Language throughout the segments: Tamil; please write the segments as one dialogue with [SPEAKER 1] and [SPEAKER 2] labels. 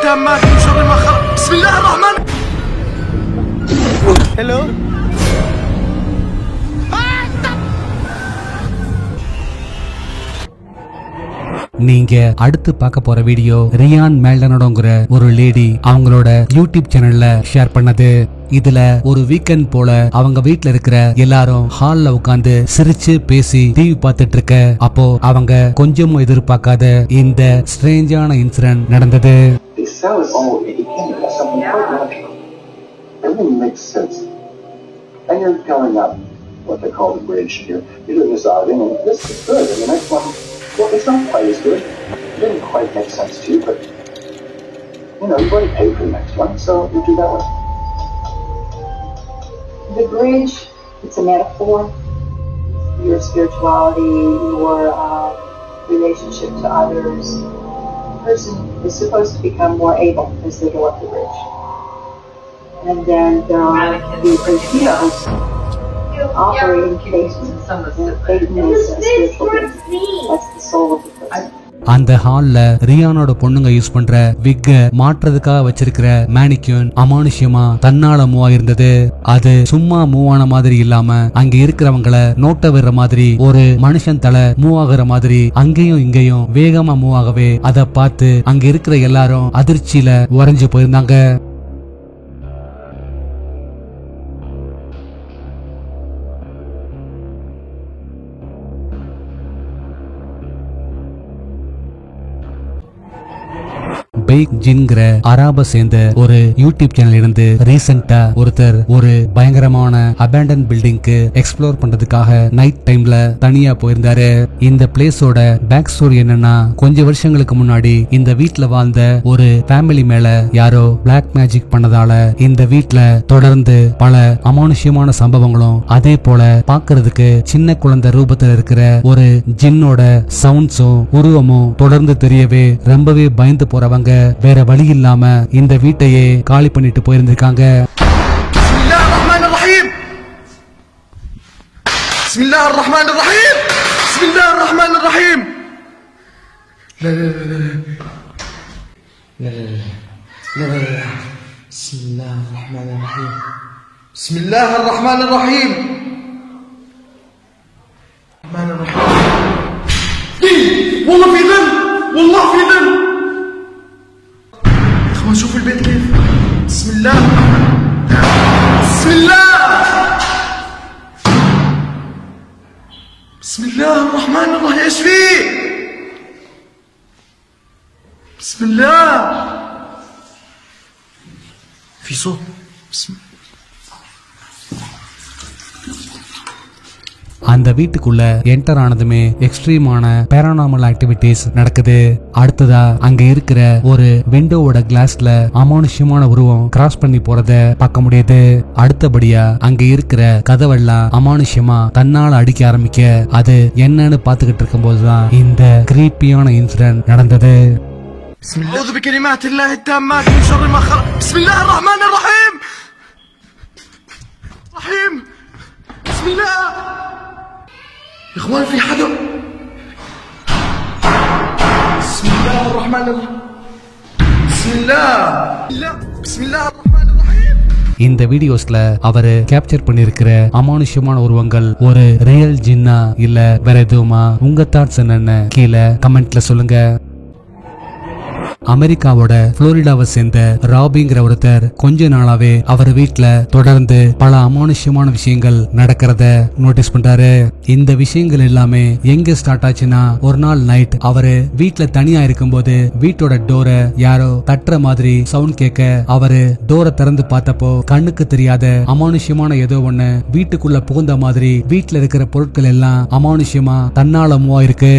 [SPEAKER 1] التامات من شر ما خلق. بسم الله الرحمن. Hello.
[SPEAKER 2] நீங்க அடுத்து பார்க்க போற வீடியோ ரியான் மேல்டனோங்கிற ஒரு லேடி அவங்களோட யூடியூப் சேனல்ல ஷேர் பண்ணது. இதுல ஒரு வீக்கெண்ட் போல அவங்க வீட்ல இருக்கிற எல்லாரும் ஹால்ல உட்கார்ந்து சிரிச்சு பேசி டிவி பார்த்துட்டு இருக்க அப்போ அவங்க கொஞ்சமும் எதிர்பார்க்காத இந்த ஸ்ட்ரேஞ்சான இன்சிடென்ட் நடந்தது.
[SPEAKER 3] What they call the bridge. You're doing this outing, and this is good. And the next one, well, it's not quite as good. It didn't quite make sense to you, but you've already paid for the next one, so you do that one.
[SPEAKER 4] The bridge, it's a metaphor. Your spirituality, your relationship to others. The person is supposed to become more able as they go up the bridge. And then there are the bridge heroes. Operating faith is a spiritual being. That's the soul of the person.
[SPEAKER 2] அந்த ஹால்ல ரியானோட பொண்ணுங்க யூஸ் பண்ற விக்க மாற்றதுக்காக வச்சிருக்கிற மேனிக்யூன் அமானுஷ்யமா தன்னால மூவ் ஆயிருந்தது. அது சும்மா மூவ் ஆன மாதிரி இல்லாம அங்க இருக்கிறவங்கள நோட்ட விடுற மாதிரி ஒரு மனுஷன் தலை மூவ் ஆகுற மாதிரி அங்கேயும் இங்கேயும் வேகமா மூவ் ஆகவே அதை பார்த்து அங்க இருக்கிற எல்லாரும் அதிர்ச்சியில உறைஞ்சு போயிருந்தாங்க. பெய்க் ஜின்கிற அராப சேர்ந்த ஒரு யூடியூப் சேனல் இருந்து ரீசெண்டா ஒருத்தர் ஒரு பயங்கரமான அபேண்டன் பில்டிங்க்கு எக்ஸ்ப்ளோர் பண்றதுக்காக நைட் டைம்ல தனியா போயிருந்தாரு. இந்த பிளேஸோட பேக் ஸ்டோரி என்னன்னா, கொஞ்ச வருஷங்களுக்கு முன்னாடி இந்த வீட்ல வாழ்ந்த ஒரு ஃபேமிலி மேல யாரோ பிளாக் மேஜிக் பண்ணதால இந்த வீட்ல தொடர்ந்து பல அமானுஷ்யமான சம்பவங்களும் அதே போல பாக்குறதுக்கு சின்ன குழந்தை ரூபத்துல இருக்கிற ஒரு ஜின்னோட சவுண்ட்ஸும் உருவமும் தொடர்ந்து தெரியவே ரொம்பவே பயந்து போறவங்க வேற வழி இல்லாம இந்த வீட்டையே காலி பண்ணிட்டு போயிருந்திருக்காங்க.
[SPEAKER 1] والله في ظل، والله في ظل. شوف البيت كيف. بسم الله بسم الله بسم الله الرحمن الرحيم. ايش فيه؟ بسم الله في صوت. بسم الله.
[SPEAKER 2] அந்த வீட்டுக்குள்ள என்டர் ஆனதுமே எக்ஸ்ட்ரீமான பேரானாமல் ஆக்டிவிட்டிஸ் நடக்குது. அடுத்ததா அங்க இருக்கிற ஒரு விண்டோவோட கிளாஸ்ல அமானுஷ்யமான உருவம் கிராஸ் பண்ணி போறத பார்க்க முடியுது. அடுத்தபடியா அங்க இருக்கிற கதவெல்லாம் அமானுஷ்யமா தன்னால அடிக்க ஆரம்பிக்க அது என்னன்னு பாத்துக்கிட்டு இருக்கும் போதுதான் இந்த கிரீப்பியான இன்சிடென்ட் நடந்தது.
[SPEAKER 1] أعوذ بكلمات الله التامات من شر ما خلق. بسم الله الرحمن الرحيم. رحيم. بسم الله. يا اخوان في حدا. بسم الله الرحمن الرحيم. بسم الله. بسم الله الرحمن الرحيم.
[SPEAKER 2] இந்த வீடியோஸ்ல அவரு கேப்சர் பண்ணிருக்கிற அமானுஷ்யமான உருவங்கள் ஒரு ரியல் ஜின்னா இல்ல வேற எதுவுமா? உங்க தாட்ஸ் என்னன்னு கீழே கமெண்ட்ல சொல்லுங்க. அமெரிக்காவோட புளோரிடாவை சேர்ந்த ராபிங்கிற ஒருத்தர் கொஞ்ச நாளாவே அவர் வீட்ல தொடர்ந்து பல அமானுஷ்யமான விஷயங்கள் நடக்கிறத நோட்டீஸ் பண்றாரு. இந்த விஷயங்கள் எல்லாமே எங்க ஸ்டார்ட் ஆச்சுன்னா, ஒரு நாள் நைட் அவரு வீட்ல தனியா இருக்கும்போது வீட்டோட டோரை யாரோ தட்டுற மாதிரி சவுண்ட் கேட்க அவரு டோரை திறந்து பார்த்தப்போ கண்ணுக்கு தெரியாத அமானுஷ்யமான ஏதோ ஒண்ணு வீட்டுக்குள்ள புகுந்த மாதிரி வீட்ல இருக்கிற பொருட்கள் எல்லாம் அமானுஷ்யமா தன்னால மூவ் ஆயிருக்கு.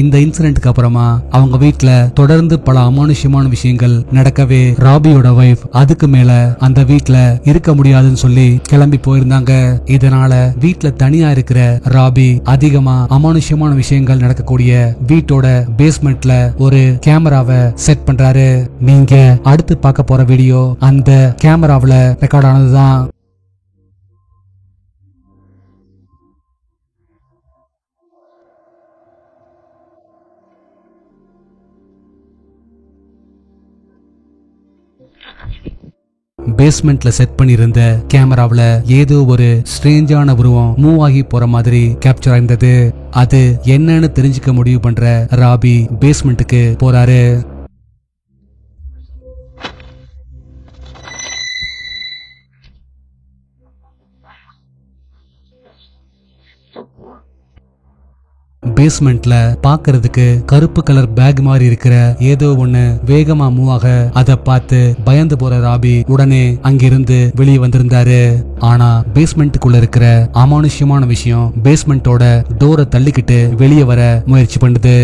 [SPEAKER 2] இந்த இன்சிடென்ட்க்கு அப்புறமா அவங்க வீட்ல தொடர்ந்து பல அமானுஷ்யமான விஷயங்கள் நடக்கவே ராபியோட வைஃப் அதுக்கு மேல அந்த வீட்ல இருக்க முடியாதுன்னு சொல்லி கிளம்பி போயிருந்தாங்க. இதனால வீட்ல தனியா இருக்கிற ராபி அதிகமா அமானுஷ்யமான விஷயங்கள் நடக்கக்கூடிய வீட்டோட பேஸ்மெண்ட்ல ஒரு கேமராவை செட் பண்றாரு. நீங்க அடுத்து பார்க்க போற வீடியோ அந்த கேமராவுல ரெக்கார்ட் ஆனதுதான். பேஸ்மெண்ட்ல செட் பண்ணியிருந்த கேமராவுல ஏதோ ஒரு ஸ்ட்ரேஞ்சான உருவம் மூவ் ஆகி போற மாதிரி கேப்சர் ஆயிருந்தது. அது என்னன்னு தெரிஞ்சுக்க முடிவு பண்ற ராபி பேஸ்மெண்ட்டுக்கு போறாரு. பேஸ்மெண்ட்ல பாக்குறதுக்கு கருப்பு கலர் பேக் மாதிரி இருக்கிற ஏதோ ஒண்ணு வேகமா மூவ் ஆக அதை பார்த்து பயந்து போற ராபி உடனே அங்கிருந்து வெளியே வந்திருந்தாரு. ஆனா பேஸ்மெண்ட்டுக்குள்ள இருக்கிற அமானுஷ்யமான விஷயம் பேஸ்மெண்டோட டோரை தள்ளிக்கிட்டு வெளியே வர முயற்சி பண்ணுது.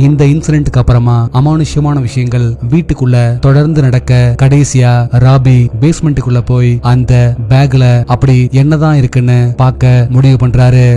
[SPEAKER 2] இந்த இன்சிடென்ட்க்கு அப்புறமா அமானுஷ்யமான விஷயங்கள் வீட்டுக்குள்ள தொடர்ந்து நடக்க கடைசியா ராபி பேஸ்மெண்ட்டுக்குள்ள போய் அந்த பேக்ல அப்படி என்னதான் இருக்குன்னு பார்க்க முடிவு பண்றாரு.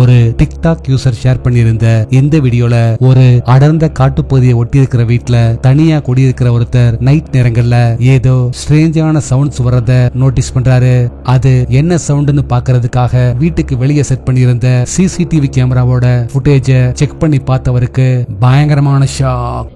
[SPEAKER 2] ஒரு டிக்டாக் யூசர் ஷேர் பண்ணியிருந்த இந்த வீடியோல ஒரு அடர்ந்த காட்டுப்பகுதியை ஒட்டி இருக்கிற வீட்டுல தனியா குடியிருக்கிற ஒருத்தர் நைட் நேரங்கள்ல ஏதோ ஸ்ட்ரேஞ்சான சவுண்ட்ஸ் வர்றத நோட்டீஸ் பண்றாரு. அது என்ன சவுண்ட்னு பாக்குறதுக்காக வீட்டுக்கு வெளியே செட் பண்ணியிருந்த சிசிடிவி கேமராவோட ஃபுட்டேஜ செக் பண்ணி பார்த்தவருக்கு பயங்கரமான ஷாக்.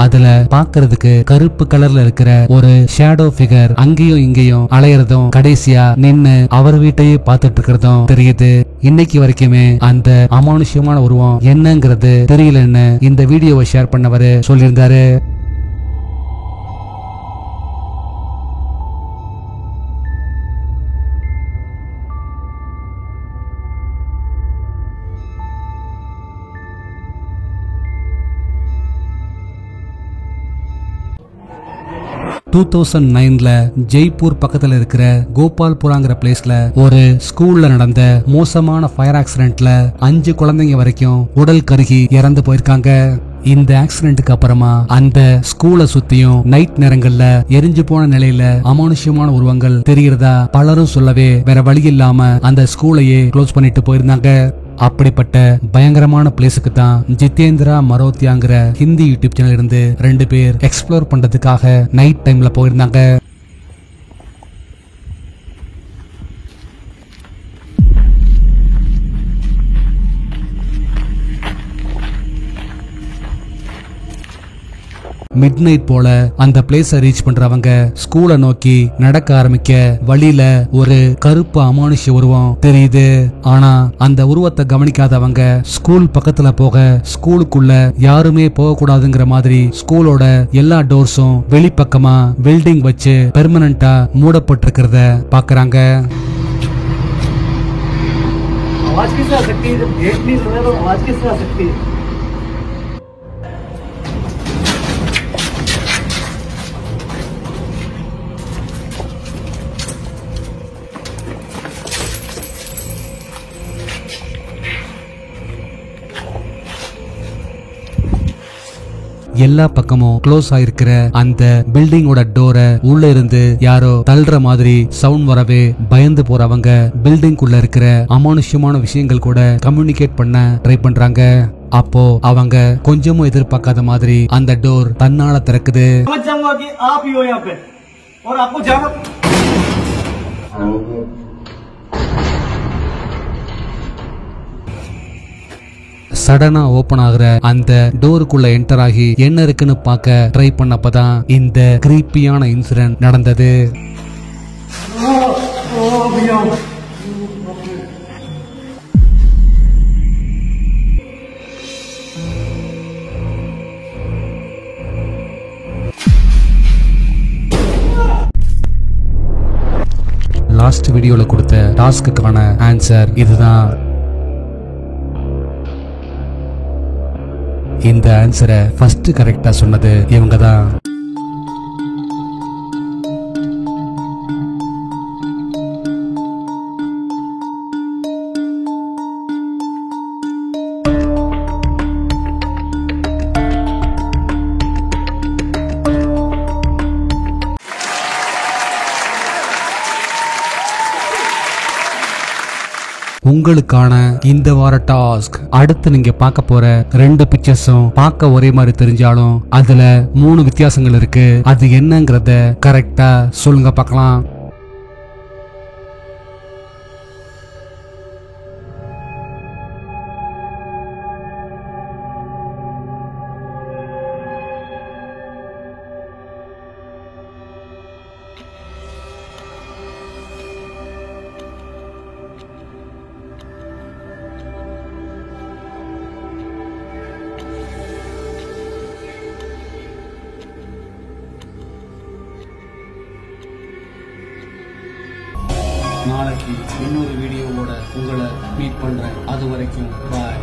[SPEAKER 2] அதுல பாக்குறதுக்கு கருப்பு கலர்ல இருக்கிற ஒரு ஷேடோ ஃபிகர் அங்கேயும் இங்கேயும் அலையறதும் கடைசியா நின்னு அவர் வீட்டையே பார்த்துட்டு இருக்கிறதும் தெரியுது. இன்னைக்கு வரைக்குமே அந்த அமானுஷ்யமான உருவம் என்னங்கிறது தெரியலன்னு இந்த வீடியோவை ஷேர் பண்ணவரு சொல்லியிருந்தாரு. ஜெய்ப்பூர் பக்கத்துல இருக்கிற கோபால்புராங்கிற பிளேஸ்ல ஒரு ஸ்கூல்ல நடந்த மோசமான ஃபயர் ஆக்சிடென்ட்ல 5 குழந்தைங்க வரைக்கும் உடல் கருகி இறந்து போயிருக்காங்க. இந்த ஆக்சிடென்ட்க்கு அப்புறமா அந்த ஸ்கூலை சுத்தியும் நைட் நேரங்கள்ல எரிஞ்சு போன நிலையில அமானுஷ்யமான உருவங்கள் தெரிகிறதா பலரும் சொல்லவே வேற வழி இல்லாம அந்த ஸ்கூலையே க்ளோஸ் பண்ணிட்டு போயிருந்தாங்க. அப்படிப்பட்ட பயங்கரமான பிளேஸுக்கு தான் ஜிதேந்திரா மரோத்தியாங்கிற ஹிந்தி யூடியூப் சேனல் இருந்து 2 பேர் எக்ஸ்ப்ளோர் பண்றதுக்காக நைட் டைம்ல போயிருந்தாங்க. மிட் நைட் போல அந்த பிளேஸ ரீச் பண்றவங்க ஸ்கூலை நோக்கி நடக்க ஆரம்பிக்க வழியில ஒரு கருப்பு அமானுஷ்ய உருவம் தெரியுது. ஆனா அந்த உருவத்தை கவனிக்காதவங்க ஸ்கூல் பக்கத்துல போக ஸ்கூலுக்குள்ள யாருமே போக கூடாதுங்கிற மாதிரி ஸ்கூலோட எல்லா டோர்ஸும் வெளிப்பக்கமா பில்டிங் வச்சு பெர்மனண்டா மூடப்பட்டிருக்கிறத பாக்குறாங்க. आवाज कैसे आ सकती है जब गेट नहीं सुना तो आवाज कैसे आ सकती है? எல்லா பக்கமும் க்ளோஸ் ஆயிருக்கிற அந்த பில்டிங்கோட டோரை உள்ள இருந்து யாரோ தள்ளுற மாதிரி சவுண்ட் வரவே பயந்து போறவங்க பில்டிங்குள்ள இருக்கிற அமானுஷ்யமான விஷயங்கள் கூட கம்யூனிகேட் பண்ண ட்ரை பண்றாங்க. அப்போ அவங்க கொஞ்சமும் எதிர்பார்க்காத மாதிரி அந்த டோர் தன்னால திறக்குது. சடனா ஓபன் ஆகுற அந்த டோருக்குள்ள என்டர் ஆகி என்ன இருக்குன்னு பார்க்க ட்ரை பண்ணப்பதான் இந்த கிரீப்பியான இன்சிடென்ட் நடந்தது. லாஸ்ட் வீடியோல கொடுத்த டாஸ்க்குக்கான ஆன்சர் இதுதான். இந்த ஆன்சரை ஃபர்ஸ்ட் கரெக்டா சொன்னது இவங்க தான். உங்களுக்கான இந்த வார டாஸ்க், அடுத்து நீங்க பார்க்க போற 2 பிக்சர்ஸும் பார்க்க ஒரே மாதிரி தெரிஞ்சாலும் அதுல 3 வித்தியாசங்கள் இருக்கு. அது என்னங்கறத கரெக்டா சொல்லுங்க பார்க்கலாம். நாளைக்கு இன்னொரு வீடியோவோட உங்களை மீட் பண்றேன். அது வரைக்கும் பாய்.